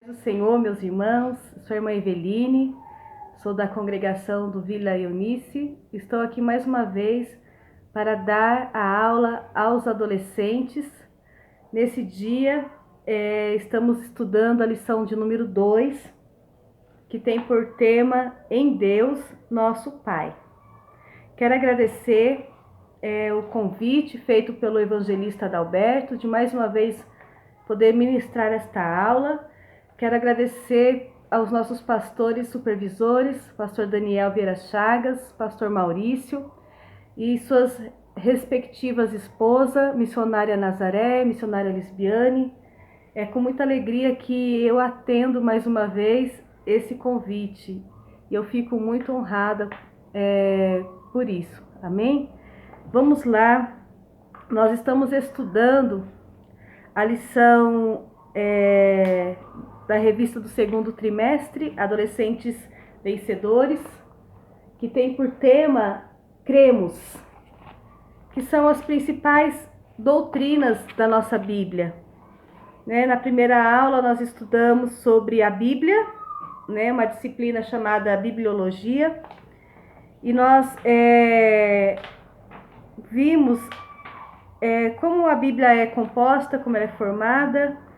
Do Senhor, meus irmãos, sou a irmã Eveline, sou da congregação do Vila Eunice. Estou aqui mais uma vez para dar a aula aos adolescentes. Nesse dia, estamos estudando a lição de número 2, que tem por tema Em Deus, Nosso Pai. Quero agradecer o convite feito pelo evangelista Adalberto de mais uma vez poder ministrar esta aula. Quero agradecer aos nossos pastores supervisores, pastor Daniel Vieira Chagas, pastor Maurício e suas respectivas esposas, missionária Nazaré, missionária Lisbiane. É com muita alegria que eu atendo mais uma vez esse convite e eu fico muito honrada por isso. Amém? Vamos lá, nós estamos estudando a lição da revista do segundo trimestre, Adolescentes Vencedores, que tem por tema Cremos, que são as principais doutrinas da nossa Bíblia. Na primeira aula nós estudamos sobre a Bíblia, uma disciplina chamada Bibliologia, e nós vimos como a Bíblia é composta, como ela é formada,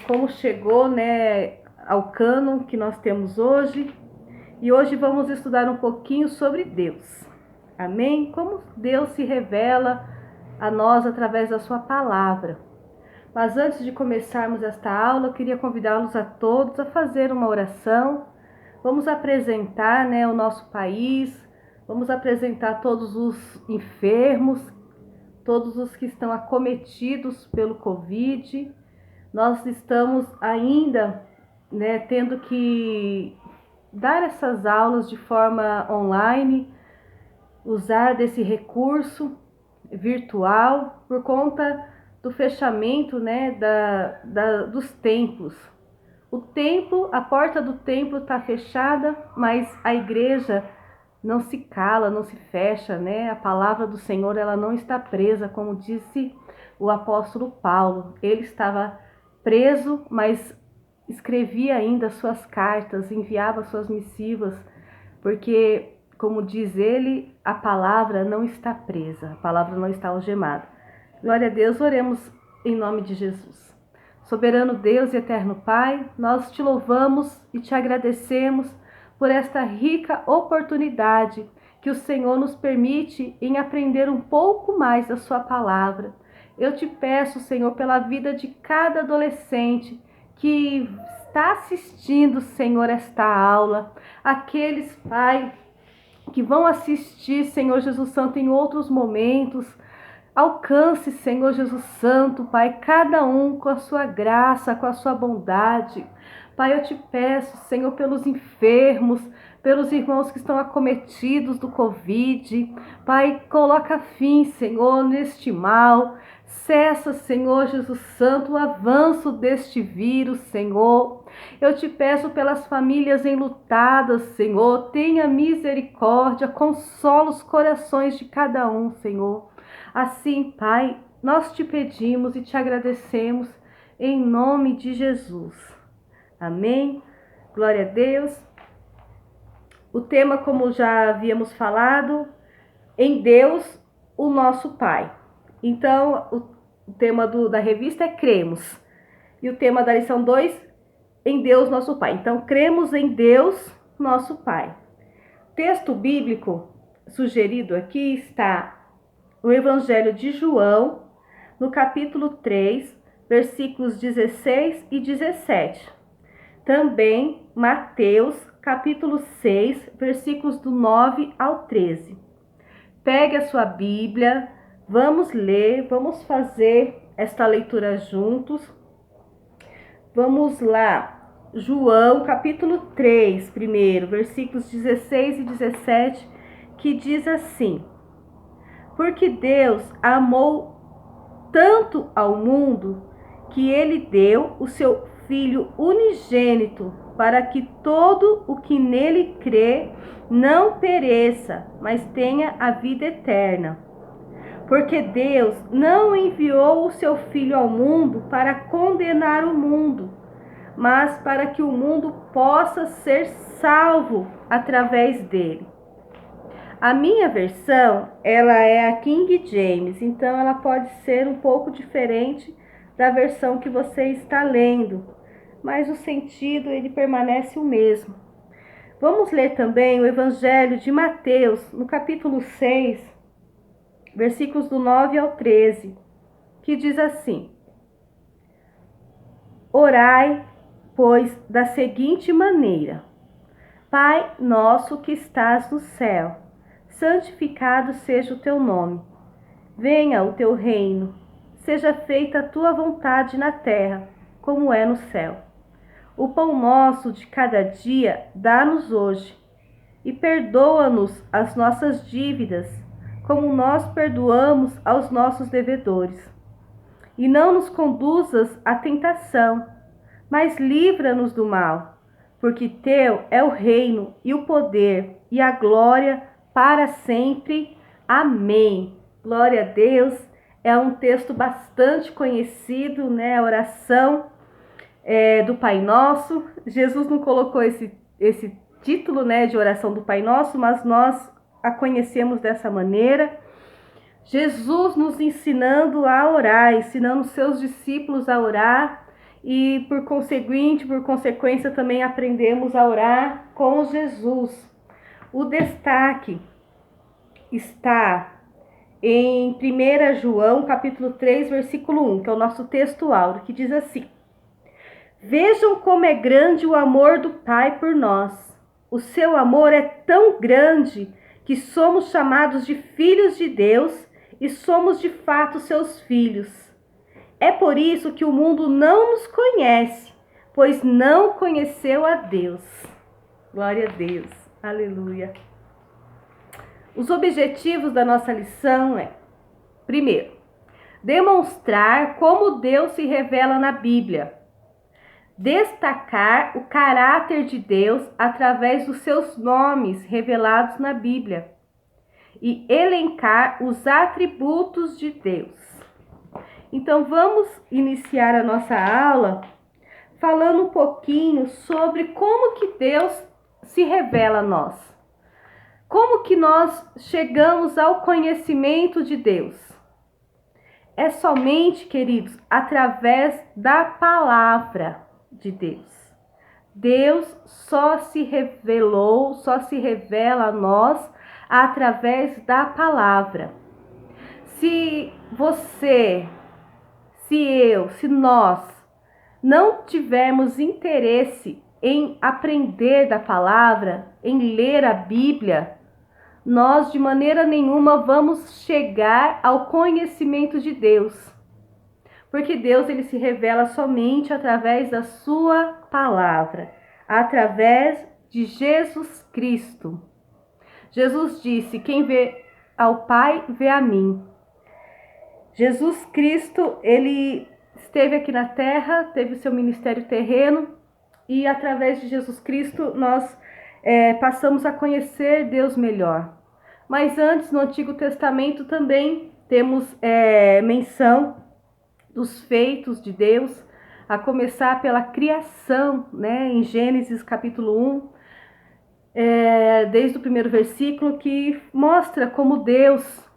como chegou ao cânon que nós temos hoje. E hoje vamos estudar um pouquinho sobre Deus. Amém? Como Deus se revela a nós através da sua palavra. Mas antes de começarmos esta aula, eu queria convidá-los a todos a fazer uma oração. Vamos apresentar o nosso país, vamos apresentar todos os enfermos, todos os que estão acometidos pelo Covid. Nós estamos ainda tendo que dar essas aulas de forma online, usar desse recurso virtual por conta do fechamento dos templos. A porta do templo está fechada, mas a igreja não se cala, não se fecha, A palavra do Senhor, ela não está presa, como disse o apóstolo Paulo. Ele estava preso, mas escrevia ainda suas cartas, enviava suas missivas, porque, como diz ele, a palavra não está presa, a palavra não está algemada. Glória a Deus, oremos em nome de Jesus. Soberano Deus e eterno Pai, nós te louvamos e te agradecemos por esta rica oportunidade que o Senhor nos permite em aprender um pouco mais da sua palavra. Eu te peço, Senhor, pela vida de cada adolescente que está assistindo, Senhor, esta aula. Aqueles, Pai, que vão assistir, Senhor Jesus Santo, em outros momentos. Alcance, Senhor Jesus Santo, Pai, cada um com a sua graça, com a sua bondade. Pai, eu te peço, Senhor, pelos enfermos, pelos irmãos que estão acometidos do Covid. Pai, coloca fim, Senhor, neste mal. Cessa, Senhor Jesus Santo, o avanço deste vírus, Senhor. Eu te peço pelas famílias enlutadas, Senhor. Tenha misericórdia, consola os corações de cada um, Senhor. Assim, Pai, nós te pedimos e te agradecemos em nome de Jesus. Amém? Glória a Deus. O tema, como já havíamos falado, em Deus, o nosso Pai. Então, o tema da revista é Cremos. E o tema da lição 2, em Deus, nosso Pai. Então, cremos em Deus, nosso Pai. Texto bíblico sugerido aqui está no Evangelho de João, no capítulo 3, versículos 16 e 17. Também Mateus, capítulo 6, versículos do 9 ao 13. Pegue a sua Bíblia, vamos ler, vamos fazer esta leitura juntos. Vamos lá. João, capítulo 3, primeiro, versículos 16 e 17, que diz assim: Porque Deus amou tanto ao mundo que ele deu o seu Filho unigênito, para que todo o que nele crê não pereça, mas tenha a vida eterna. Porque Deus não enviou o seu Filho ao mundo para condenar o mundo, mas para que o mundo possa ser salvo através dele. A minha versão, ela é a King James, então ela pode ser um pouco diferente da versão que você está lendo, mas o sentido ele permanece o mesmo. Vamos ler também o Evangelho de Mateus, no capítulo 6, versículos do 9 ao 13, que diz assim: Orai, pois, da seguinte maneira: Pai nosso que estás no céu, santificado seja o teu nome. Venha o teu reino, seja feita a tua vontade na terra, como é no céu. O pão nosso de cada dia dá-nos hoje, e perdoa-nos as nossas dívidas, como nós perdoamos aos nossos devedores. E não nos conduzas à tentação, mas livra-nos do mal, porque teu é o reino e o poder e a glória para sempre. Amém. Glória a Deus. É um texto bastante conhecido, né? A oração do Pai Nosso. Jesus não colocou esse título, né, de oração do Pai Nosso, mas nós a conhecemos dessa maneira. Jesus nos ensinando a orar, ensinando seus discípulos a orar, e por consequência também aprendemos a orar com Jesus. O destaque está em 1 João, capítulo 3, versículo 1, que é o nosso texto áureo, que diz assim: Vejam como é grande o amor do Pai por nós. O seu amor é tão grande que somos chamados de filhos de Deus e somos de fato seus filhos. É por isso que o mundo não nos conhece, pois não conheceu a Deus. Glória a Deus. Aleluia. Os objetivos da nossa lição é: primeiro, demonstrar como Deus se revela na Bíblia. Destacar o caráter de Deus através dos seus nomes revelados na Bíblia. E elencar os atributos de Deus. Então vamos iniciar a nossa aula falando um pouquinho sobre como que Deus se revela a nós. Como que nós chegamos ao conhecimento de Deus? É somente, queridos, através da palavra de Deus. Deus só se revela a nós através da palavra. Se você, se nós não tivermos interesse em aprender da palavra, em ler a Bíblia, nós de maneira nenhuma vamos chegar ao conhecimento de Deus. Porque Deus ele se revela somente através da sua palavra, através de Jesus Cristo. Jesus disse: quem vê ao Pai, vê a mim. Jesus Cristo, ele esteve aqui na terra, teve o seu ministério terreno, e através de Jesus Cristo nós passamos a conhecer Deus melhor. Mas antes, no Antigo Testamento também temos menção dos feitos de Deus, a começar pela criação, né, em Gênesis capítulo 1, desde o primeiro versículo, que mostra como Deus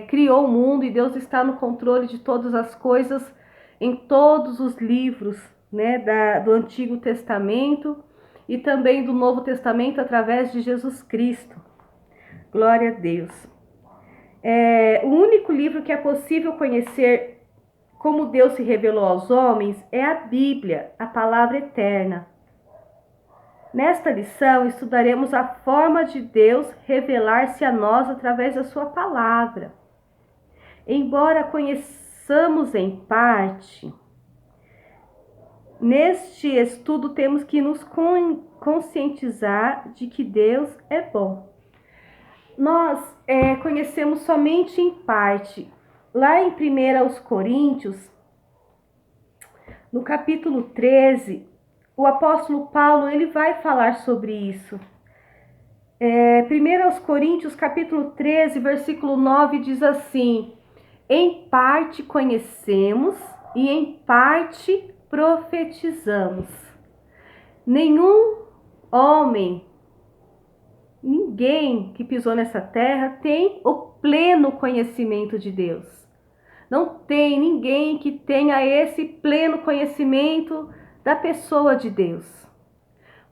criou o mundo, e Deus está no controle de todas as coisas em todos os livros, né, do Antigo Testamento e também do Novo Testamento através de Jesus Cristo. Glória a Deus. O único livro que é possível conhecer como Deus se revelou aos homens é a Bíblia, a palavra eterna. Nesta lição, estudaremos a forma de Deus revelar-se a nós através da sua palavra. Embora conheçamos em parte, neste estudo temos que nos conscientizar de que Deus é bom. Nós conhecemos somente em parte. Lá em 1 Coríntios, no capítulo 13, o apóstolo Paulo ele vai falar sobre isso. 1 Coríntios capítulo 13, versículo 9 diz assim: em parte conhecemos e em parte profetizamos. Nenhum homem, ninguém que pisou nessa terra tem o pleno conhecimento de Deus. Não tem ninguém que tenha esse pleno conhecimento da pessoa de Deus.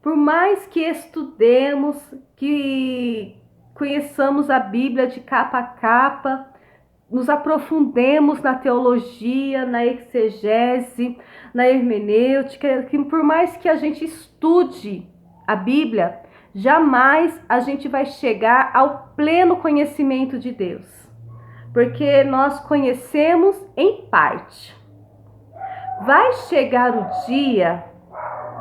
Por mais que estudemos, que conheçamos a Bíblia de capa a capa, nos aprofundemos na teologia, na exegese, na hermenêutica, que por mais que a gente estude a Bíblia, jamais a gente vai chegar ao pleno conhecimento de Deus. Porque nós conhecemos em parte. Vai chegar o dia,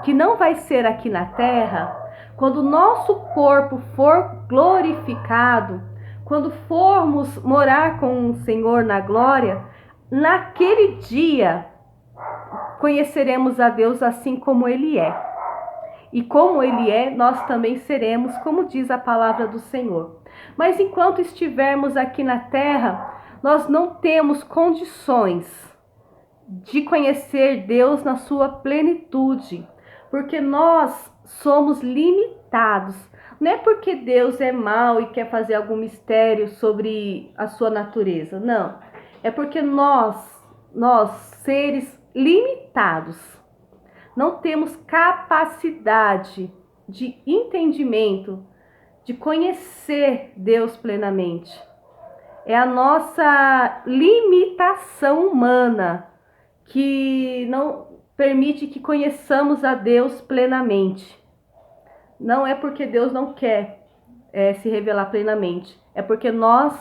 que não vai ser aqui na terra, quando o nosso corpo for glorificado, quando formos morar com o Senhor na glória, naquele dia conheceremos a Deus assim como Ele é. E como Ele é, nós também seremos, como diz a palavra do Senhor. Mas enquanto estivermos aqui na terra, nós não temos condições de conhecer Deus na sua plenitude, porque nós somos limitados. Não é porque Deus é mau e quer fazer algum mistério sobre a sua natureza, não. É porque nós seres limitados, não temos capacidade de entendimento, de conhecer Deus plenamente. É a nossa limitação humana que não permite que conheçamos a Deus plenamente. Não é porque Deus não quer se revelar plenamente, é porque nós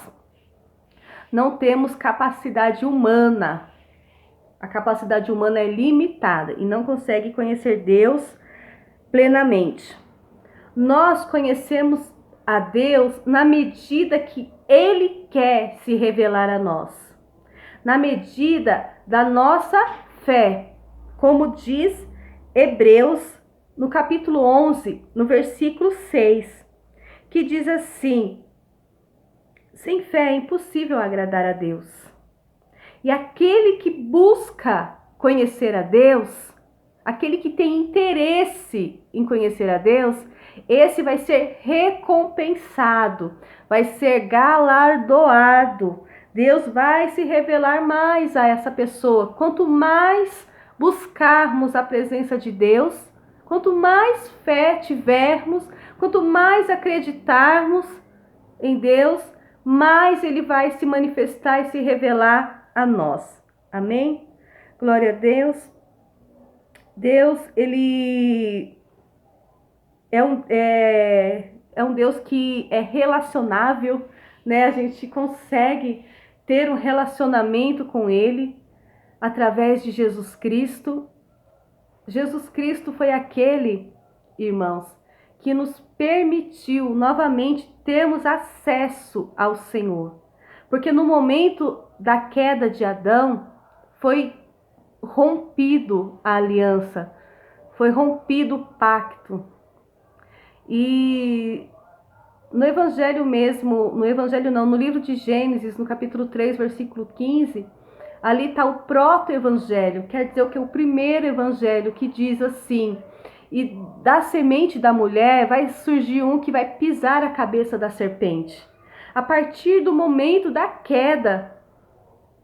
não temos capacidade humana. A capacidade humana é limitada e não consegue conhecer Deus plenamente. Nós conhecemos a Deus na medida que Ele quer se revelar a nós, na medida da nossa fé, como diz Hebreus, no capítulo 11, no versículo 6, que diz assim: sem fé é impossível agradar a Deus. E aquele que busca conhecer a Deus, aquele que tem interesse em conhecer a Deus, esse vai ser recompensado, vai ser galardoado. Deus vai se revelar mais a essa pessoa. Quanto mais buscarmos a presença de Deus, quanto mais fé tivermos, quanto mais acreditarmos em Deus, mais Ele vai se manifestar e se revelar a nós. Amém? Glória a Deus. Deus, Ele é um Deus que é relacionável, né? A gente consegue ter um relacionamento com Ele através de Jesus Cristo. Jesus Cristo foi aquele, irmãos, que nos permitiu novamente termos acesso ao Senhor. Porque no momento da queda de Adão, foi rompido a aliança, foi rompido o pacto. E no Evangelho mesmo, no livro de Gênesis, no capítulo 3, versículo 15, ali está o proto-evangelho, quer dizer o que? O primeiro evangelho, que diz assim: e da semente da mulher vai surgir um que vai pisar a cabeça da serpente. A partir do momento da queda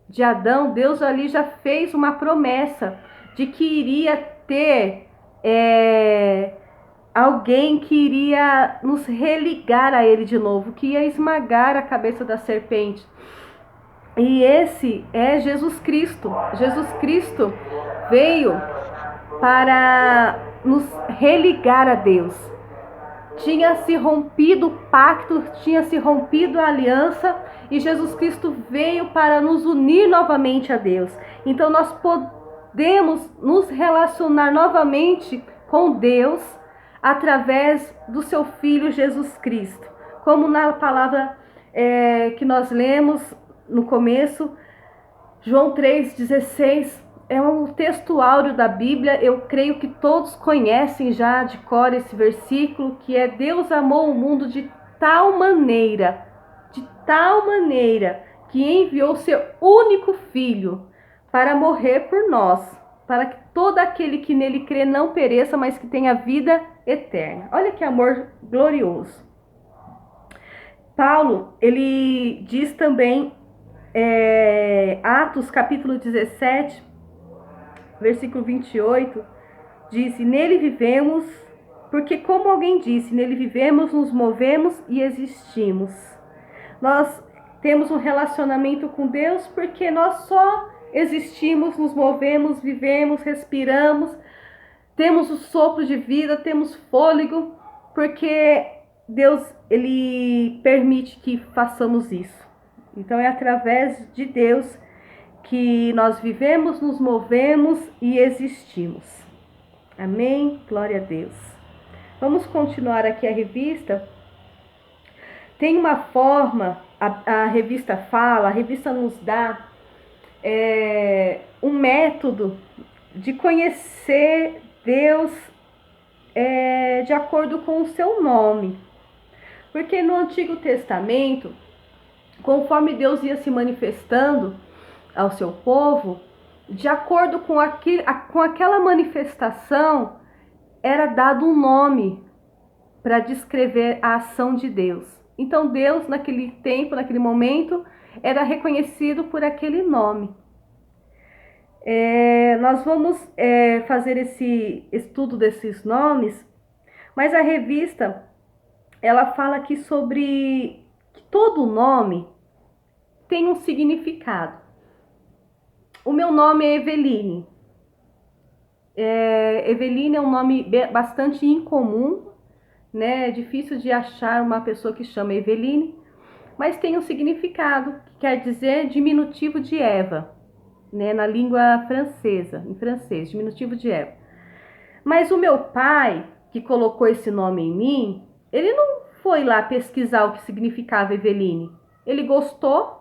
de Adão, Deus ali já fez uma promessa de que iria ter alguém que iria nos religar a Ele de novo, que ia esmagar a cabeça da serpente. E esse é Jesus Cristo. Jesus Cristo veio para nos religar a Deus. Tinha se rompido o pacto, tinha se rompido a aliança, e Jesus Cristo veio para nos unir novamente a Deus. Então nós podemos nos relacionar novamente com Deus através do seu Filho Jesus Cristo. Como na palavra que nós lemos no começo, João 3,16, é um texto áureo da Bíblia. Eu creio que todos conhecem já de cor esse versículo, que é: Deus amou o mundo de tal maneira, que enviou seu único Filho para morrer por nós, para que todo aquele que nele crê não pereça, mas que tenha vida eterna. Olha que amor glorioso. Paulo, ele diz também, Atos capítulo 17, versículo 28, diz: nele vivemos, porque como alguém disse, nele vivemos, nos movemos e existimos. Nós temos um relacionamento com Deus porque nós só existimos, nos movemos, vivemos, respiramos, temos o sopro de vida, temos fôlego, porque Deus, ele permite que façamos isso. Então é através de Deus que nós vivemos, nos movemos e existimos. Amém? Glória a Deus. Vamos continuar aqui a revista. Tem uma forma, a revista fala, a revista nos dá um método de conhecer Deus de acordo com o seu nome. Porque no Antigo Testamento, conforme Deus ia se manifestando ao seu povo, de acordo com aquela manifestação, era dado um nome para descrever a ação de Deus. Então Deus, naquele tempo, naquele momento, era reconhecido por aquele nome. Nós vamos fazer esse estudo desses nomes, mas a revista, ela fala aqui sobre que todo nome tem um significado. O meu nome é Eveline. Eveline é um nome bastante incomum, né? É difícil de achar uma pessoa que chama Eveline, mas tem um significado, que quer dizer diminutivo de Eva, né? Na língua francesa, em francês, diminutivo de Eva. Mas o meu pai, que colocou esse nome em mim, ele não foi lá pesquisar o que significava Eveline. Ele gostou,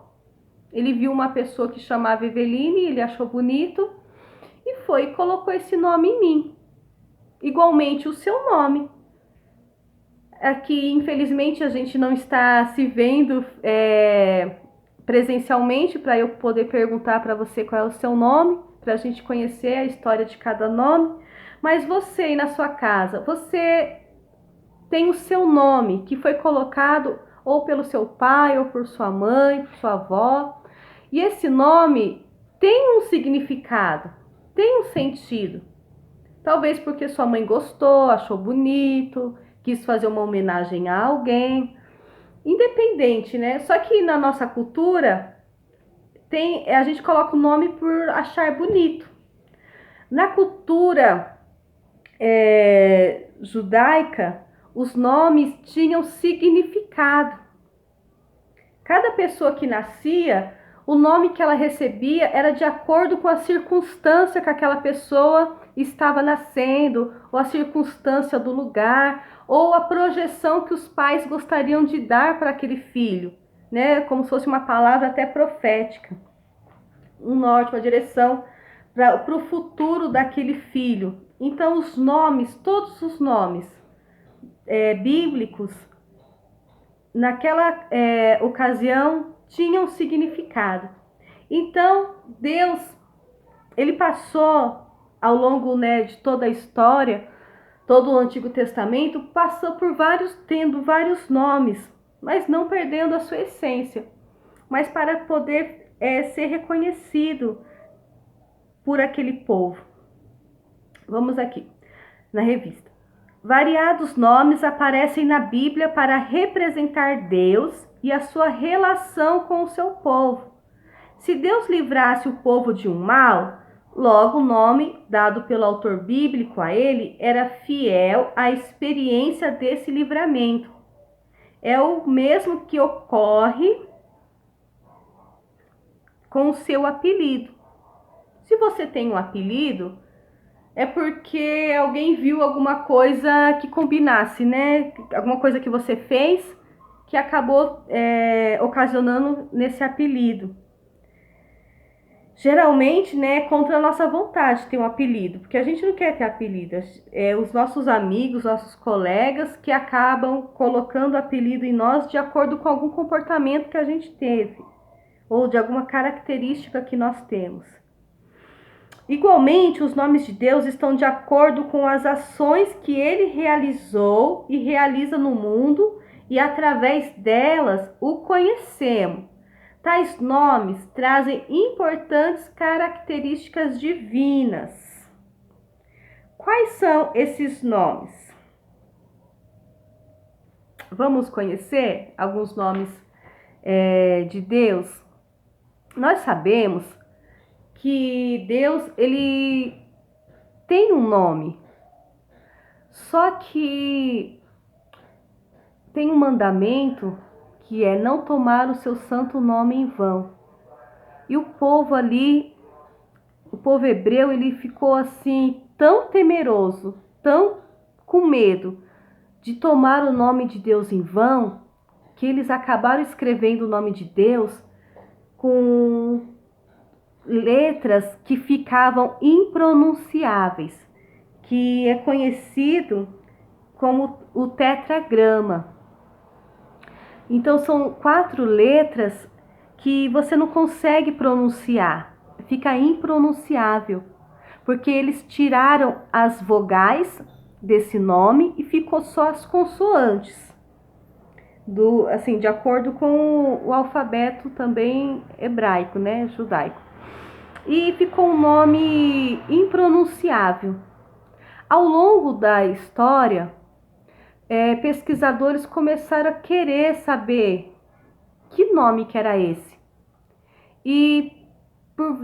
ele viu uma pessoa que chamava Eveline, ele achou bonito e foi e colocou esse nome em mim. Igualmente o seu nome. Aqui, infelizmente, a gente não está se vendo presencialmente para eu poder perguntar para você qual é o seu nome, para a gente conhecer a história de cada nome. Mas você aí na sua casa, você tem o seu nome que foi colocado ou pelo seu pai, ou por sua mãe, por sua avó. E esse nome tem um significado, tem um sentido. Talvez porque sua mãe gostou, achou bonito, quis fazer uma homenagem a alguém. Independente, né? Só que na nossa cultura, a gente coloca o nome por achar bonito. Na cultura judaica, os nomes tinham significado. Cada pessoa que nascia, o nome que ela recebia era de acordo com a circunstância que aquela pessoa estava nascendo, ou a circunstância do lugar, ou a projeção que os pais gostariam de dar para aquele filho, né? Como se fosse uma palavra até profética, um norte, uma direção para o futuro daquele filho. Então os nomes, todos os nomes bíblicos, naquela ocasião, tinham significado. Então Deus, ele passou ao longo, né, de toda a história, todo o Antigo Testamento, passou por tendo vários nomes, mas não perdendo a sua essência, mas para poder ser reconhecido por aquele povo. Vamos aqui na revista. Variados nomes aparecem na Bíblia para representar Deus e a sua relação com o seu povo. Se Deus livrasse o povo de um mal, logo o nome dado pelo autor bíblico a ele era fiel à experiência desse livramento. É o mesmo que ocorre com o seu apelido. Se você tem um apelido, é porque alguém viu alguma coisa que combinasse, né? Alguma coisa que você fez que acabou ocasionando nesse apelido. Geralmente, né, contra a nossa vontade ter um apelido, porque a gente não quer ter apelido. Os nossos amigos, nossos colegas que acabam colocando apelido em nós de acordo com algum comportamento que a gente teve, ou de alguma característica que nós temos. Igualmente, os nomes de Deus estão de acordo com as ações que ele realizou e realiza no mundo, e através delas o conhecemos. Tais nomes trazem importantes características divinas. Quais são esses nomes? Vamos conhecer alguns nomes de Deus? Nós sabemos que Deus, ele tem um nome, só que tem um mandamento que é não tomar o seu santo nome em vão. E o povo ali, o povo hebreu, ele ficou assim tão temeroso, tão com medo de tomar o nome de Deus em vão, que eles acabaram escrevendo o nome de Deus com letras que ficavam impronunciáveis, que é conhecido como o tetragrama. Então são 4 letras que você não consegue pronunciar, fica impronunciável, porque eles tiraram as vogais desse nome e ficou só as consoantes, assim, de acordo com o alfabeto também hebraico, né, judaico. E ficou um nome impronunciável. Ao longo da história, pesquisadores começaram a querer saber que nome que era esse. E por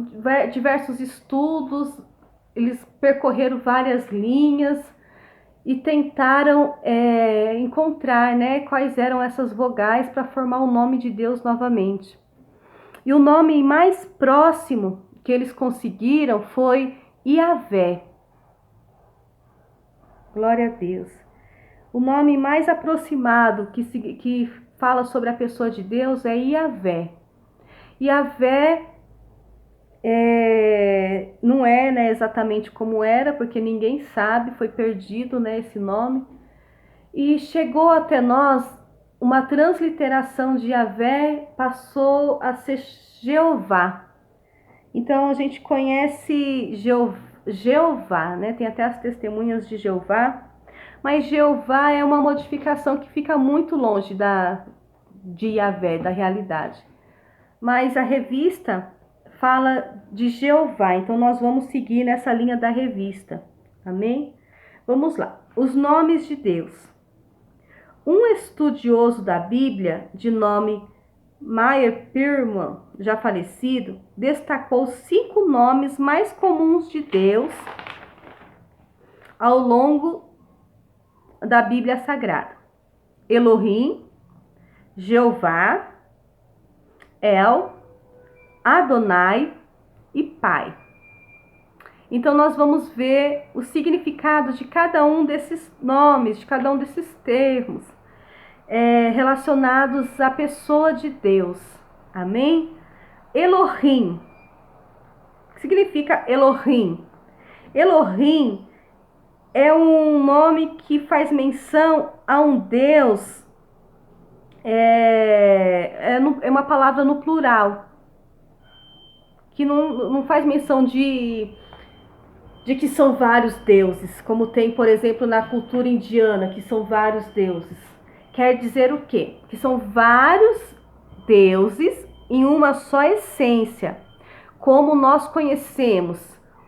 diversos estudos, eles percorreram várias linhas e tentaram encontrar, né, quais eram essas vogais para formar o nome de Deus novamente. E o nome mais próximo que eles conseguiram foi Iavé. Glória a Deus. O nome mais aproximado que fala sobre a pessoa de Deus é Iavé. Iavé não é, né, exatamente como era, porque ninguém sabe, foi perdido, né, esse nome. E chegou até nós uma transliteração de Iavé, passou a ser Jeová. Então a gente conhece Jeová, né? Tem até as testemunhas de Jeová, mas Jeová é uma modificação que fica muito longe de Yahvé, da realidade. Mas a revista fala de Jeová, então nós vamos seguir nessa linha da revista, amém? Vamos lá, os nomes de Deus. Um estudioso da Bíblia, de nome Meyer Pearman, já falecido, destacou 5 nomes mais comuns de Deus ao longo da Bíblia Sagrada: Elohim, Jeová, El, Adonai e Pai. Então nós vamos ver o significado de cada um desses nomes, de cada um desses termos relacionados à pessoa de Deus. Amém? Elohim. O que significa Elohim? Elohim é um nome que faz menção a um Deus, é uma palavra no plural, que não faz menção de que são vários deuses, como tem, por exemplo, na cultura indiana, que são vários deuses. Quer dizer o quê? Que são vários deuses em uma só essência, como nós conhecemos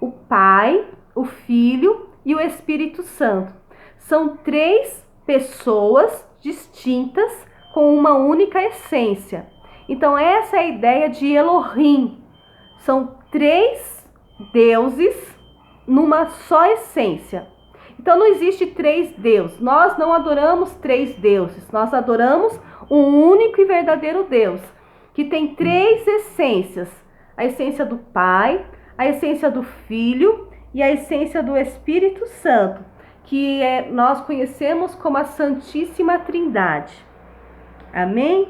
o Pai, o Filho e o Espírito Santo. São 3 pessoas distintas com uma única essência. Então essa é a ideia de Elohim. São 3 deuses numa só essência. Então não existe 3 deuses. Nós não adoramos 3 deuses. Nós adoramos um único e verdadeiro Deus, que tem 3 essências: a essência do Pai, a essência do Filho e a essência do Espírito Santo, que nós conhecemos como a Santíssima Trindade. Amém?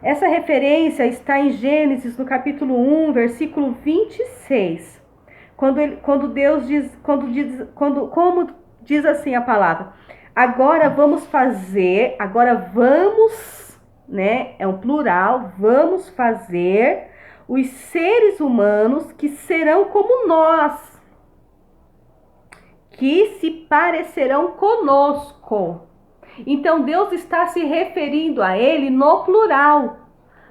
Essa referência está em Gênesis, no capítulo 1, versículo 26. Como diz assim a palavra: agora vamos, né? É um plural, vamos fazer os seres humanos que serão como nós, que se parecerão conosco. Então Deus está se referindo a ele no plural.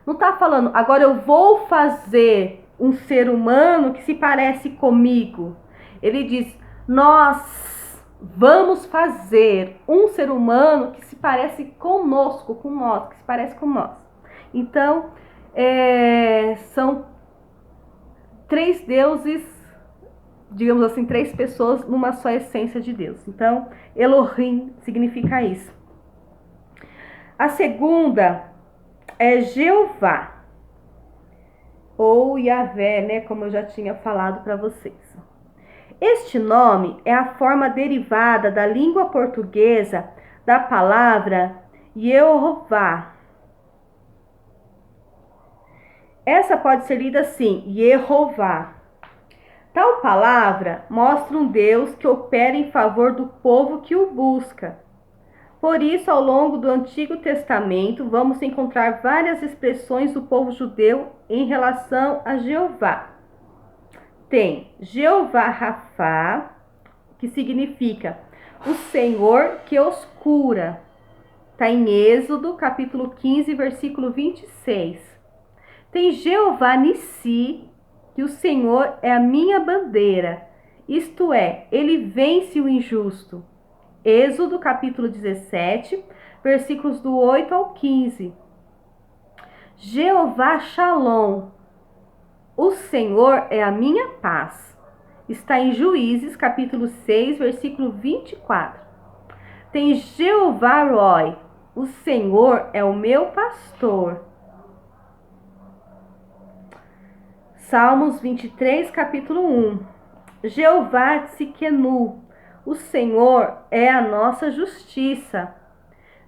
Não está falando, agora eu vou fazer um ser humano que se parece comigo. Ele diz, nós vamos fazer um ser humano que se parece conosco, com nós, que se parece com nós. Então, são três deuses, digamos assim, três pessoas numa só essência de Deus. Então, Elohim significa isso. A segunda é Jeová, ou Yahvé, né, como eu já tinha falado para vocês. Este nome é a forma derivada da língua portuguesa da palavra Yehová. Essa pode ser lida assim, Yehová. Tal palavra mostra um Deus que opera em favor do povo que o busca. Por isso, ao longo do Antigo Testamento, vamos encontrar várias expressões do povo judeu em relação a Jeová. Tem Jeová Rafá, que significa o Senhor que os cura. Está em Êxodo, capítulo 15, versículo 26. Tem Jeová Nissi, que o Senhor é a minha bandeira, isto é, ele vence o injusto. Êxodo, capítulo 17, versículos do 8 ao 15. Jeová Shalom, o Senhor é a minha paz. Está em Juízes, capítulo 6, versículo 24. Tem Jeová Roi, o Senhor é o meu pastor. Salmos 23, capítulo 1. Jeová Tzidkenu, o Senhor é a nossa justiça.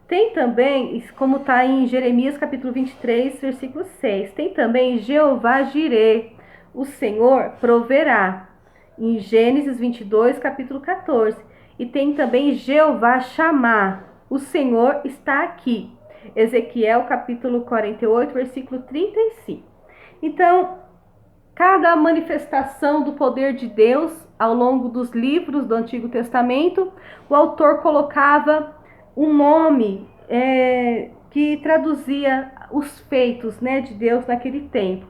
Tem também, como está em Jeremias capítulo 23, versículo 6, tem também Jeová Jireh, o Senhor proverá, em Gênesis 22, capítulo 14. E tem também Jeová Shammah, o Senhor está aqui, Ezequiel capítulo 48, versículo 35. Então, cada manifestação do poder de Deus ao longo dos livros do Antigo Testamento, o autor colocava um nome que traduzia os feitos, né, de Deus naquele tempo.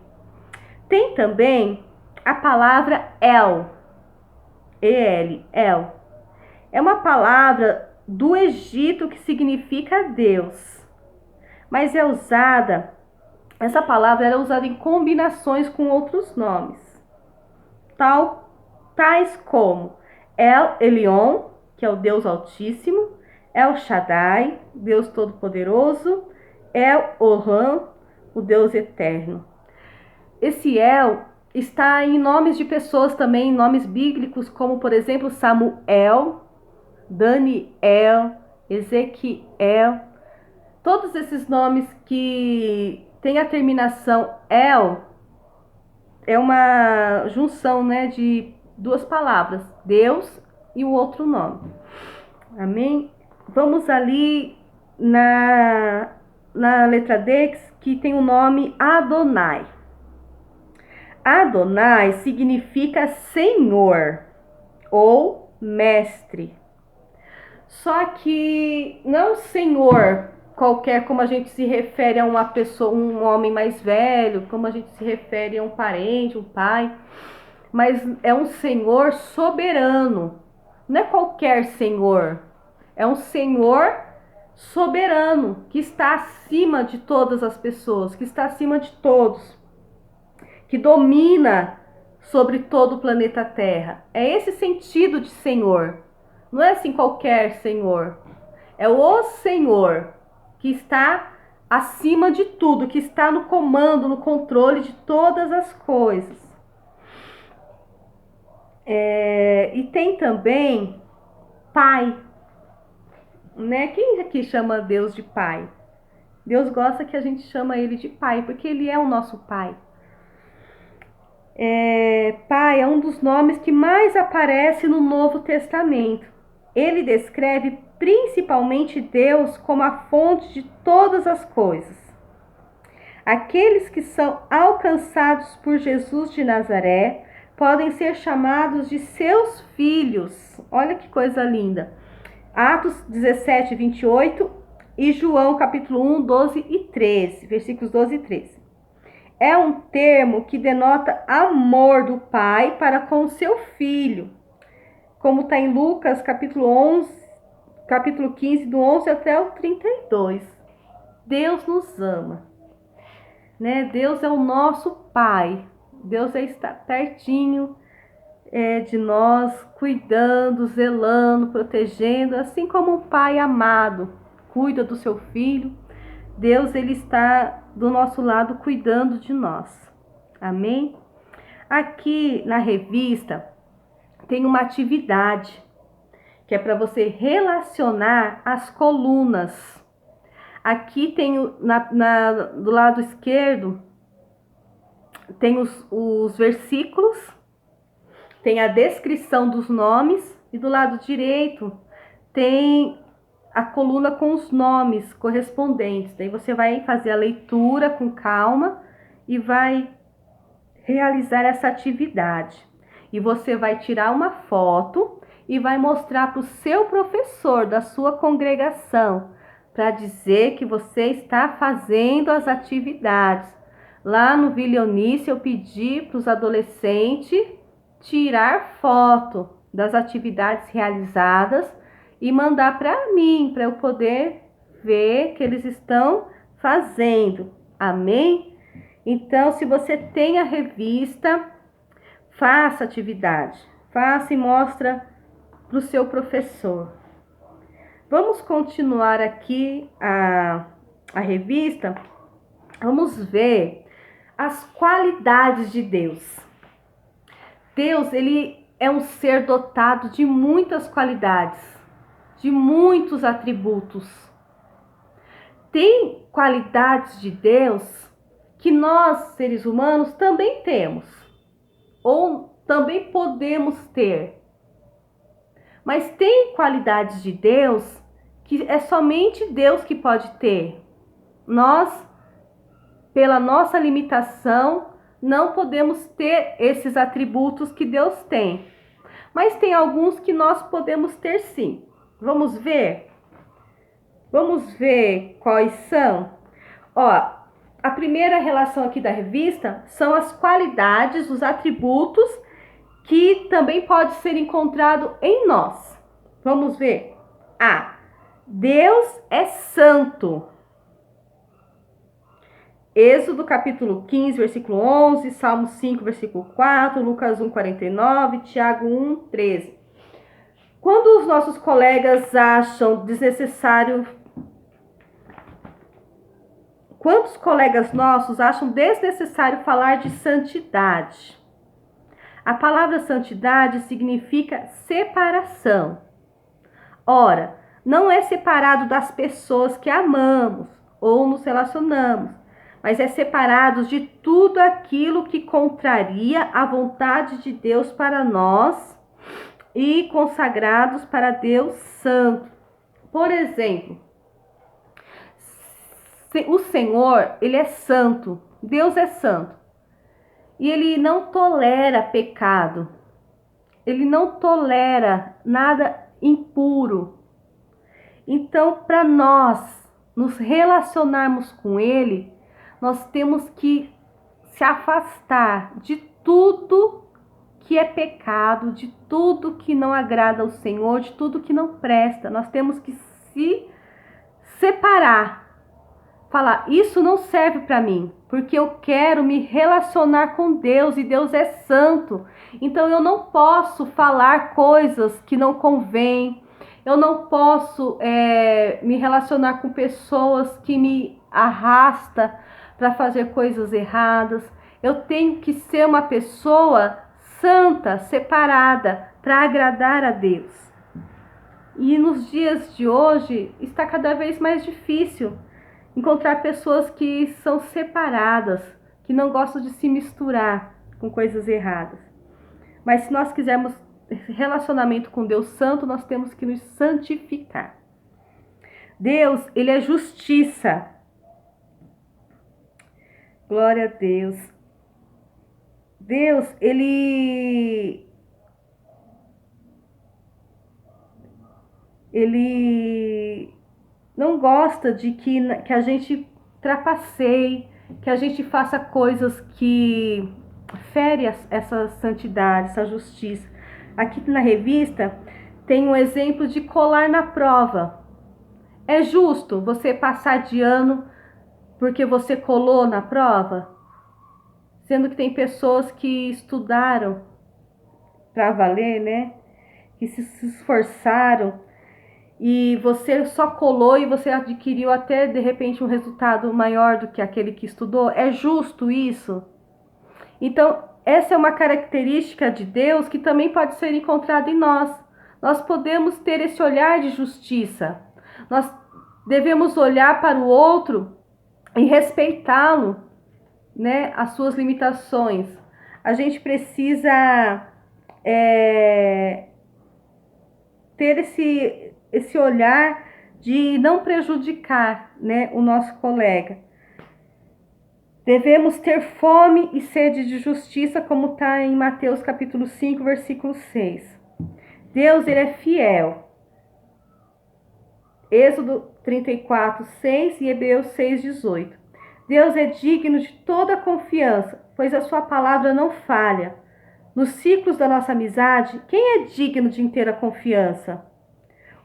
Tem também a palavra El, E-L, El. É uma palavra do Egito que significa Deus, mas essa palavra era usada em combinações com outros nomes, tais como El Elyon, que é o Deus Altíssimo, El Shaddai, Deus Todo-Poderoso, El Olam, o Deus Eterno. Esse El está em nomes de pessoas também, nomes bíblicos, como por exemplo Samuel, Daniel, Ezequiel. Todos esses nomes que têm a terminação El é uma junção, né, de duas palavras, Deus e o outro nome. Amém? Vamos ali na letra D, que tem o nome Adonai. Adonai significa Senhor ou Mestre. Só que não Senhor qualquer, como a gente se refere a uma pessoa, um homem mais velho, como a gente se refere a um parente, um pai, mas é um Senhor soberano. Não é qualquer Senhor, é um Senhor soberano, que está acima de todas as pessoas, que está acima de todos, que domina sobre todo o planeta Terra. É esse sentido de Senhor. Não é assim qualquer Senhor. É o Senhor que está acima de tudo, que está no comando, no controle de todas as coisas. E tem também Pai, né? Quem aqui chama Deus de Pai? Deus gosta que a gente chama Ele de Pai, porque Ele é o nosso Pai. Pai é um dos nomes que mais aparece no Novo Testamento. Ele descreve principalmente Deus como a fonte de todas as coisas. Aqueles que são alcançados por Jesus de Nazaré podem ser chamados de seus filhos. Olha que coisa linda. Atos 17, 28 e João capítulo 1, 12 e 13, versículos 12 e 13. É um termo que denota amor do pai para com o seu filho, como está em Lucas capítulo 11, capítulo 15, do 11 até o 32. Deus nos ama, né? Deus é o nosso pai. Deus está pertinho de nós, cuidando, zelando, protegendo, assim como um pai amado cuida do seu filho. Deus, ele está do nosso lado cuidando de nós. Amém? Aqui na revista tem uma atividade que é para você relacionar as colunas. Aqui tem do lado esquerdo tem os versículos, tem a descrição dos nomes e do lado direito tem a coluna com os nomes correspondentes. Daí você vai fazer a leitura com calma e vai realizar essa atividade. E você vai tirar uma foto e vai mostrar para o seu professor da sua congregação, para dizer que você está fazendo as atividades. Lá no Vilionice eu pedi para os adolescentes tirar foto das atividades realizadas e mandar para mim, para eu poder ver que eles estão fazendo. Amém? Então, se você tem a revista, faça atividade. Faça e mostra para o seu professor. Vamos continuar aqui a revista. Vamos ver as qualidades de Deus. Deus, ele é um ser dotado de muitas qualidades, de muitos atributos. Tem qualidades de Deus que nós, seres humanos, também temos, ou também podemos ter. Mas tem qualidades de Deus que é somente Deus que pode ter. Nós, pela nossa limitação, não podemos ter esses atributos que Deus tem. Mas tem alguns que nós podemos ter sim. Vamos ver? Vamos ver quais são? Ó, a primeira relação aqui da revista são as qualidades, os atributos que também pode ser encontrado em nós. Vamos ver? A. Deus é santo. Êxodo capítulo 15, versículo 11, Salmo 5, versículo 4, Lucas 1, 49, Tiago 1, 13. Quando os nossos colegas acham desnecessário... Quantos colegas nossos acham desnecessário falar de santidade? A palavra santidade significa separação. Ora, não é separado das pessoas que amamos ou nos relacionamos, mas é separado de tudo aquilo que contraria a vontade de Deus para nós e consagrados para Deus Santo. Por exemplo, o Senhor, ele é santo, Deus é santo. E ele não tolera pecado. Ele não tolera nada impuro. Então, para nós nos relacionarmos com ele, nós temos que se afastar de tudo que é pecado, de tudo que não agrada ao Senhor, de tudo que não presta. Nós temos que se separar. Falar, isso não serve para mim, porque eu quero me relacionar com Deus e Deus é santo. Então eu não posso falar coisas que não convêm. Eu não posso me relacionar com pessoas que me arrastam para fazer coisas erradas. Eu tenho que ser uma pessoa santa, separada, para agradar a Deus. E nos dias de hoje está cada vez mais difícil encontrar pessoas que são separadas, que não gostam de se misturar com coisas erradas. Mas se nós quisermos relacionamento com Deus Santo, nós temos que nos santificar. Deus, ele é justiça. Glória a Deus. Deus, ele não gosta de que a gente trapaceie, que a gente faça coisas que ferem essa santidade, essa justiça. Aqui na revista tem um exemplo de colar na prova. É justo você passar de ano porque você colou na prova? Sendo que tem pessoas que estudaram para valer, né? Que se esforçaram e você só colou e você adquiriu até de repente um resultado maior do que aquele que estudou. É justo isso? Então, essa é uma característica de Deus que também pode ser encontrada em nós. Nós podemos ter esse olhar de justiça. Nós devemos olhar para o outro e respeitá-lo, né? As suas limitações. A gente precisa ter esse olhar de não prejudicar, né, o nosso colega. Devemos ter fome e sede de justiça, como está em Mateus capítulo 5, versículo 6. Deus, ele é fiel. Êxodo 34, 6 e Hebreus 6, 18. Deus é digno de toda confiança, pois a sua palavra não falha. Nos ciclos da nossa amizade, quem é digno de inteira confiança?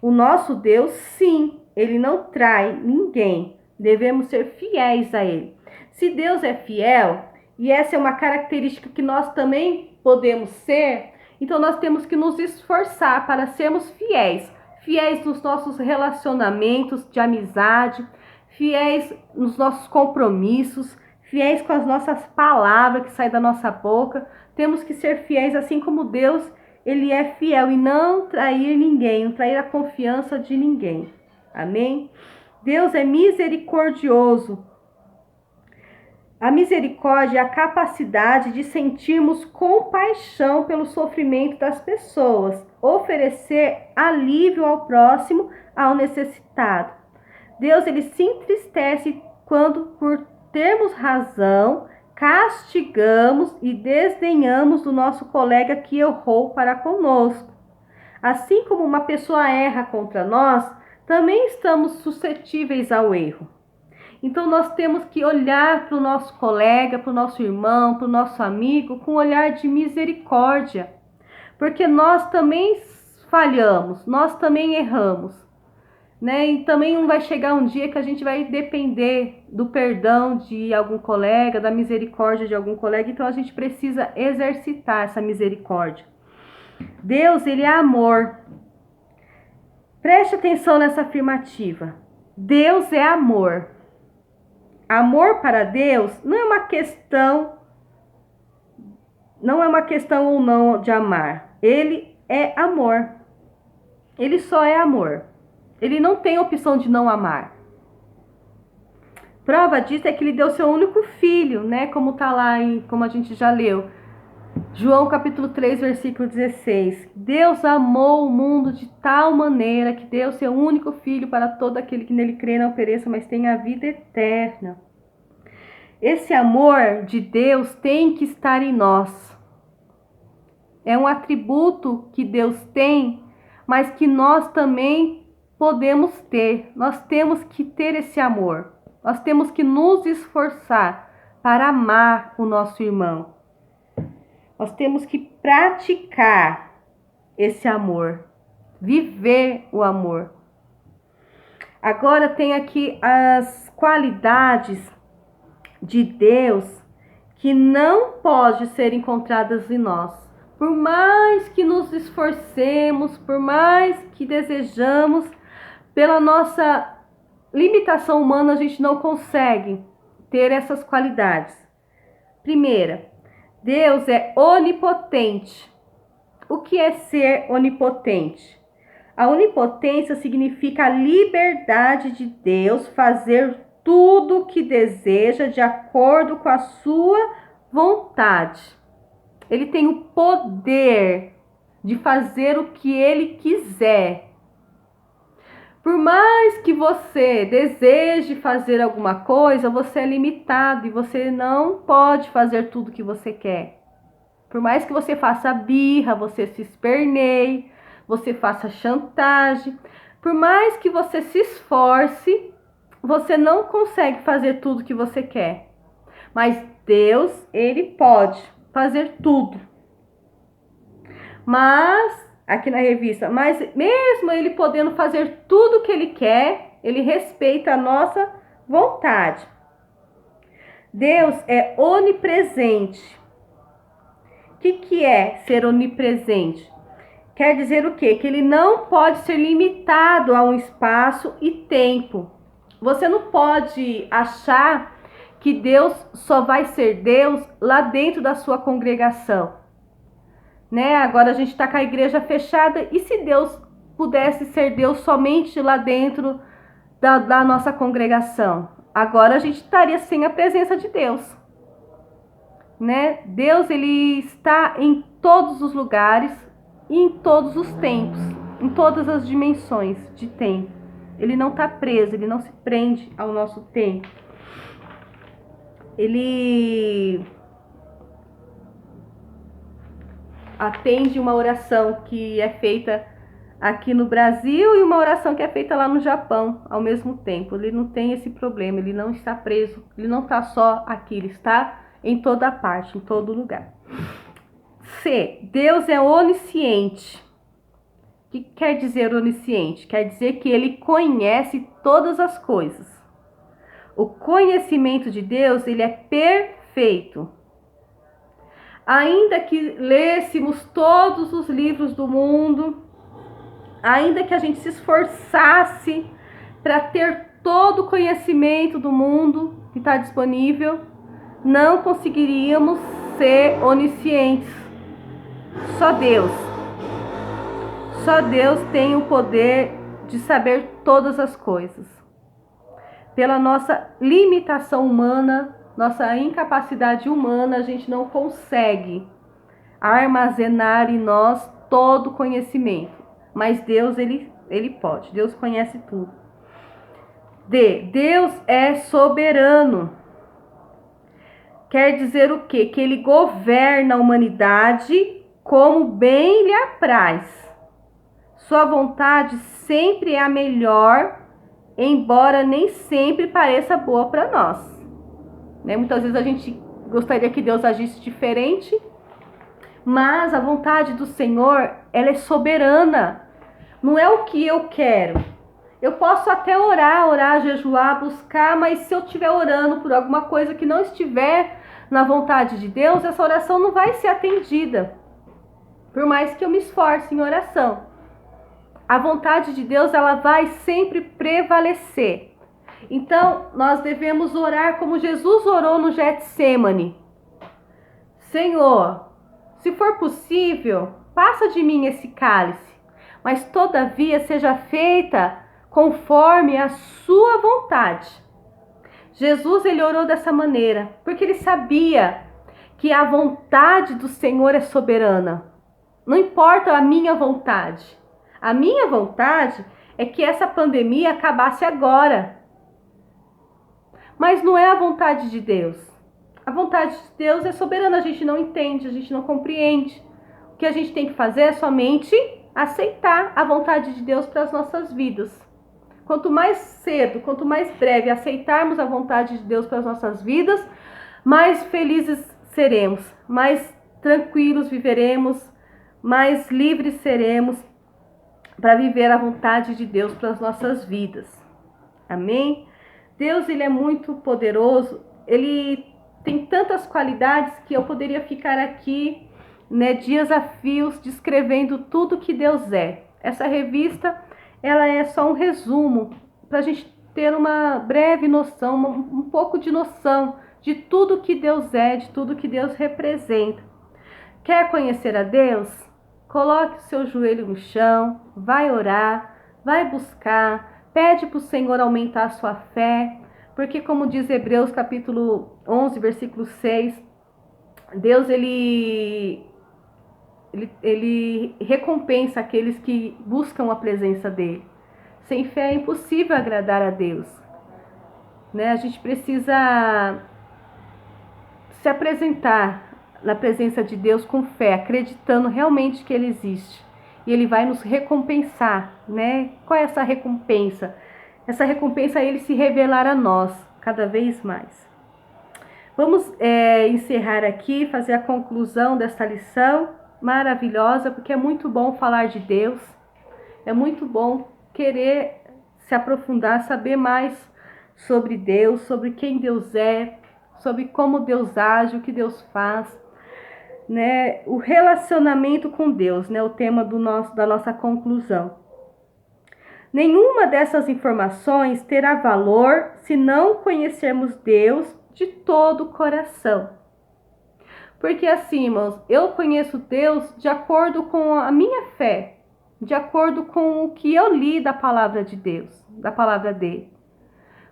O nosso Deus, sim, ele não trai ninguém. Devemos ser fiéis a ele. Se Deus é fiel, e essa é uma característica que nós também podemos ser, então nós temos que nos esforçar para sermos fiéis. Fiéis nos nossos relacionamentos de amizade, fiéis nos nossos compromissos, fiéis com as nossas palavras que saem da nossa boca. Temos que ser fiéis assim como Deus, ele é fiel, e não trair ninguém, não trair a confiança de ninguém. Amém? Deus é misericordioso. A misericórdia é a capacidade de sentirmos compaixão pelo sofrimento das pessoas, oferecer alívio ao próximo, ao necessitado. Deus, ele se entristece quando, por termos razão, castigamos e desdenhamos do nosso colega que errou para conosco. Assim como uma pessoa erra contra nós, também estamos suscetíveis ao erro. Então nós temos que olhar para o nosso colega, para o nosso irmão, para o nosso amigo com um olhar de misericórdia, porque nós também falhamos, nós também erramos, né? E também não vai chegar um dia que a gente vai depender do perdão de algum colega, da misericórdia de algum colega, então a gente precisa exercitar essa misericórdia. Deus, ele é amor. Preste atenção nessa afirmativa. Deus é amor. Amor para Deus não é uma questão ou não de amar. Ele é amor. Ele só é amor. Ele não tem opção de não amar. Prova disso é que ele deu seu único filho, né? Como tá lá, como a gente já leu. João capítulo 3, versículo 16. Deus amou o mundo de tal maneira que deu seu único filho para todo aquele que nele crê não pereça, mas tenha a vida eterna. Esse amor de Deus tem que estar em nós. É um atributo que Deus tem, mas que nós também podemos ter. Nós temos que ter esse amor. Nós temos que nos esforçar para amar o nosso irmão. Nós temos que praticar esse amor, viver o amor. Agora tem aqui as qualidades de Deus que não pode ser encontradas em nós. Por mais que nos esforcemos, por mais que desejamos, pela nossa limitação humana a gente não consegue ter essas qualidades. Primeira, Deus é onipotente. O que é ser onipotente? A onipotência significa a liberdade de Deus fazer tudo o que deseja de acordo com a sua vontade. Ele tem o poder de fazer o que ele quiser. Por mais que você deseje fazer alguma coisa, você é limitado e você não pode fazer tudo que você quer. Por mais que você faça birra, você se esperneie, você faça chantagem, por mais que você se esforce, você não consegue fazer tudo que você quer. Mas Deus, Ele pode fazer tudo. Mas, aqui na revista, mas mesmo Ele podendo fazer tudo que Ele quer, Ele respeita a nossa vontade. Deus é onipresente. O que é ser onipresente? Quer dizer o quê? Que Ele não pode ser limitado a um espaço e tempo. Você não pode achar que Deus só vai ser Deus lá dentro da sua congregação, né? Agora a gente está com a igreja fechada, e se Deus pudesse ser Deus somente lá dentro da nossa congregação? Agora a gente estaria sem a presença de Deus, né? Deus, Ele está em todos os lugares e em todos os tempos, em todas as dimensões de tempo. Ele não está preso, Ele não se prende ao nosso tempo. Ele atende uma oração que é feita aqui no Brasil e uma oração que é feita lá no Japão ao mesmo tempo. Ele não tem esse problema, ele não está preso, ele não está só aqui, ele está em toda parte, em todo lugar. C. Deus é onisciente. O que quer dizer onisciente? Quer dizer que Ele conhece todas as coisas. O conhecimento de Deus, ele é perfeito. Ainda que lêssemos todos os livros do mundo, ainda que a gente se esforçasse para ter todo o conhecimento do mundo que está disponível, não conseguiríamos ser oniscientes. Só Deus tem o poder de saber todas as coisas. Pela nossa limitação humana, nossa incapacidade humana, a gente não consegue armazenar em nós todo o conhecimento. Mas Deus, ele pode. Deus conhece tudo. D. Deus é soberano. Quer dizer o quê? Que Ele governa a humanidade como bem lhe apraz. Sua vontade sempre é a melhor, embora nem sempre pareça boa para nós, né? Muitas vezes a gente gostaria que Deus agisse diferente, mas a vontade do Senhor, ela é soberana. Não é o que eu quero. Eu posso até orar, jejuar, buscar, mas se eu estiver orando por alguma coisa que não estiver na vontade de Deus, essa oração não vai ser atendida, por mais que eu me esforce em oração. A vontade de Deus, ela vai sempre prevalecer. Então, nós devemos orar como Jesus orou no Getsêmani. Senhor, se for possível, passa de mim esse cálice, mas todavia seja feita conforme a sua vontade. Jesus, ele orou dessa maneira, porque ele sabia que a vontade do Senhor é soberana. Não importa a minha vontade. A minha vontade é que essa pandemia acabasse agora. Mas não é a vontade de Deus. A vontade de Deus é soberana, a gente não entende, a gente não compreende. O que a gente tem que fazer é somente aceitar a vontade de Deus para as nossas vidas. Quanto mais cedo, quanto mais breve aceitarmos a vontade de Deus para as nossas vidas, mais felizes seremos, mais tranquilos viveremos, mais livres seremos para viver a vontade de Deus para as nossas vidas. Amém? Deus, ele é muito poderoso, ele tem tantas qualidades que eu poderia ficar aqui, né, dias a fios descrevendo tudo que Deus é. Essa revista, ela é só um resumo para a gente ter uma breve noção, um pouco de noção de tudo que Deus é, de tudo que Deus representa. Quer conhecer a Deus? Coloque o seu joelho no chão, vai orar, vai buscar, pede para o Senhor aumentar a sua fé, porque como diz Hebreus capítulo 11, versículo 6, Deus, ele recompensa aqueles que buscam a presença dele. Sem fé é impossível agradar a Deus, né? A gente precisa se apresentar na presença de Deus com fé, acreditando realmente que Ele existe. E Ele vai nos recompensar, né? Qual é essa recompensa? Essa recompensa é Ele se revelar a nós cada vez mais. Vamos encerrar aqui, fazer a conclusão dessa lição maravilhosa, porque é muito bom falar de Deus, é muito bom querer se aprofundar, saber mais sobre Deus, sobre quem Deus é, sobre como Deus age, o que Deus faz, né? O relacionamento com Deus, né? O tema da nossa conclusão. Nenhuma dessas informações terá valor se não conhecermos Deus de todo o coração. Porque assim, irmãos, eu conheço Deus de acordo com a minha fé, de acordo com o que eu li da palavra de Deus, da palavra dele.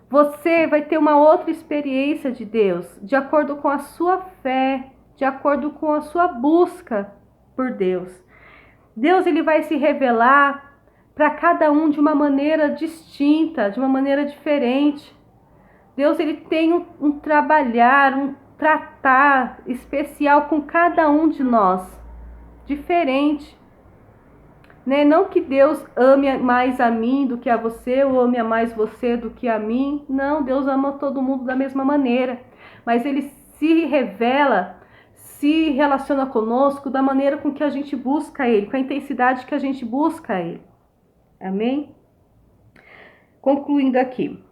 Você vai ter uma outra experiência de Deus, de acordo com a sua fé, de acordo com a sua busca por Deus. Deus, ele vai se revelar para cada um de uma maneira distinta, de uma maneira diferente. Deus, ele tem um trabalhar, um tratar especial com cada um de nós, diferente. Né? Não que Deus ame mais a mim do que a você, ou ame mais você do que a mim. Não, Deus ama todo mundo da mesma maneira. Mas Ele se revela, se relaciona conosco da maneira com que a gente busca Ele, com a intensidade que a gente busca Ele. Amém? Concluindo aqui.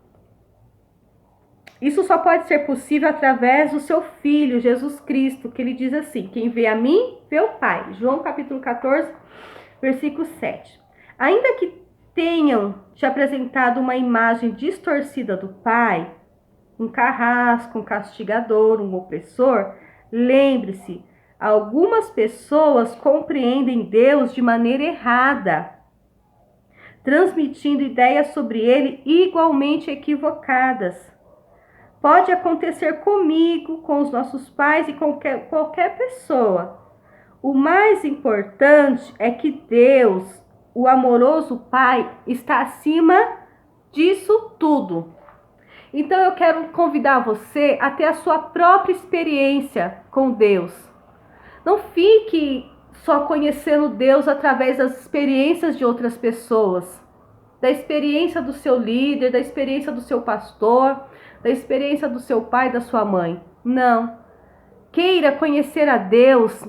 Isso só pode ser possível através do seu Filho, Jesus Cristo, que Ele diz assim: quem vê a mim, vê o Pai. João capítulo 14, versículo 7. Ainda que tenham te apresentado uma imagem distorcida do Pai, um carrasco, um castigador, um opressor, lembre-se, algumas pessoas compreendem Deus de maneira errada, transmitindo ideias sobre Ele igualmente equivocadas. Pode acontecer comigo, com os nossos pais e com qualquer pessoa. O mais importante é que Deus, o amoroso Pai, está acima disso tudo. Então eu quero convidar você a ter a sua própria experiência com Deus. Não fique só conhecendo Deus através das experiências de outras pessoas, da experiência do seu líder, da experiência do seu pastor, da experiência do seu pai, da sua mãe. Não. Queira conhecer a Deus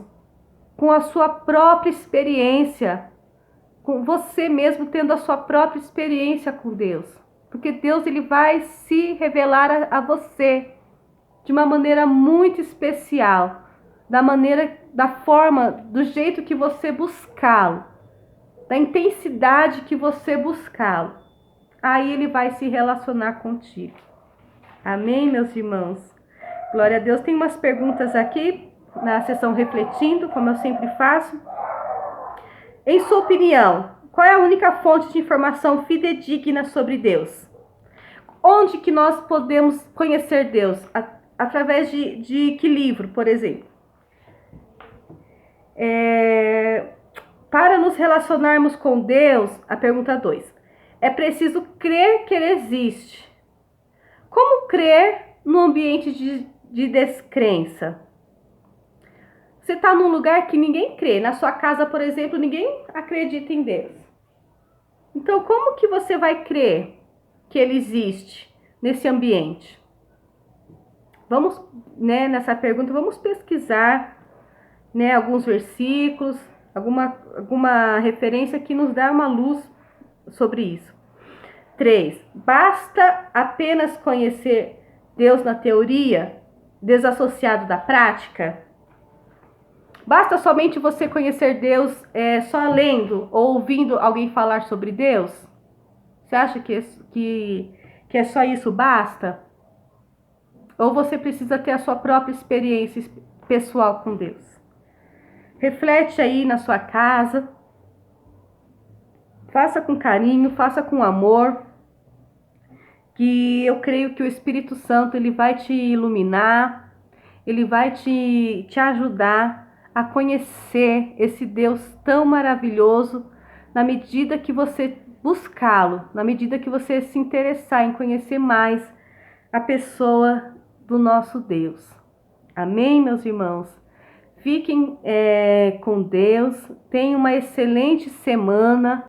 com a sua própria experiência, com você mesmo tendo a sua própria experiência com Deus. Porque Deus, ele vai se revelar a você de uma maneira muito especial, da forma, do jeito que você buscá-lo, da intensidade que você buscá-lo. Aí ele vai se relacionar contigo. Amém, meus irmãos? Glória a Deus. Tem umas perguntas aqui na sessão Refletindo, como eu sempre faço. Em sua opinião, qual é a única fonte de informação fidedigna sobre Deus? Onde que nós podemos conhecer Deus? Através de que livro, por exemplo? Para nos relacionarmos com Deus, a pergunta 2. É preciso crer que Ele existe. Como crer no ambiente de descrença? Você está num lugar que ninguém crê. Na sua casa, por exemplo, ninguém acredita em Deus. Então, como que você vai crer que Ele existe nesse ambiente? Vamos, nessa pergunta, vamos pesquisar, alguns versículos, alguma referência que nos dá uma luz sobre isso. 3. Basta apenas conhecer Deus na teoria, desassociado da prática? Basta somente você conhecer Deus só lendo ou ouvindo alguém falar sobre Deus? Você acha que é só isso, basta? Ou você precisa ter a sua própria experiência pessoal com Deus? Reflete aí na sua casa. Faça com carinho, faça com amor. Que eu creio que o Espírito Santo, ele vai te iluminar, ele vai te ajudar a conhecer esse Deus tão maravilhoso, na medida que você buscá-lo, na medida que você se interessar em conhecer mais a pessoa do nosso Deus. Amém, meus irmãos? Fiquem com Deus, tenham uma excelente semana.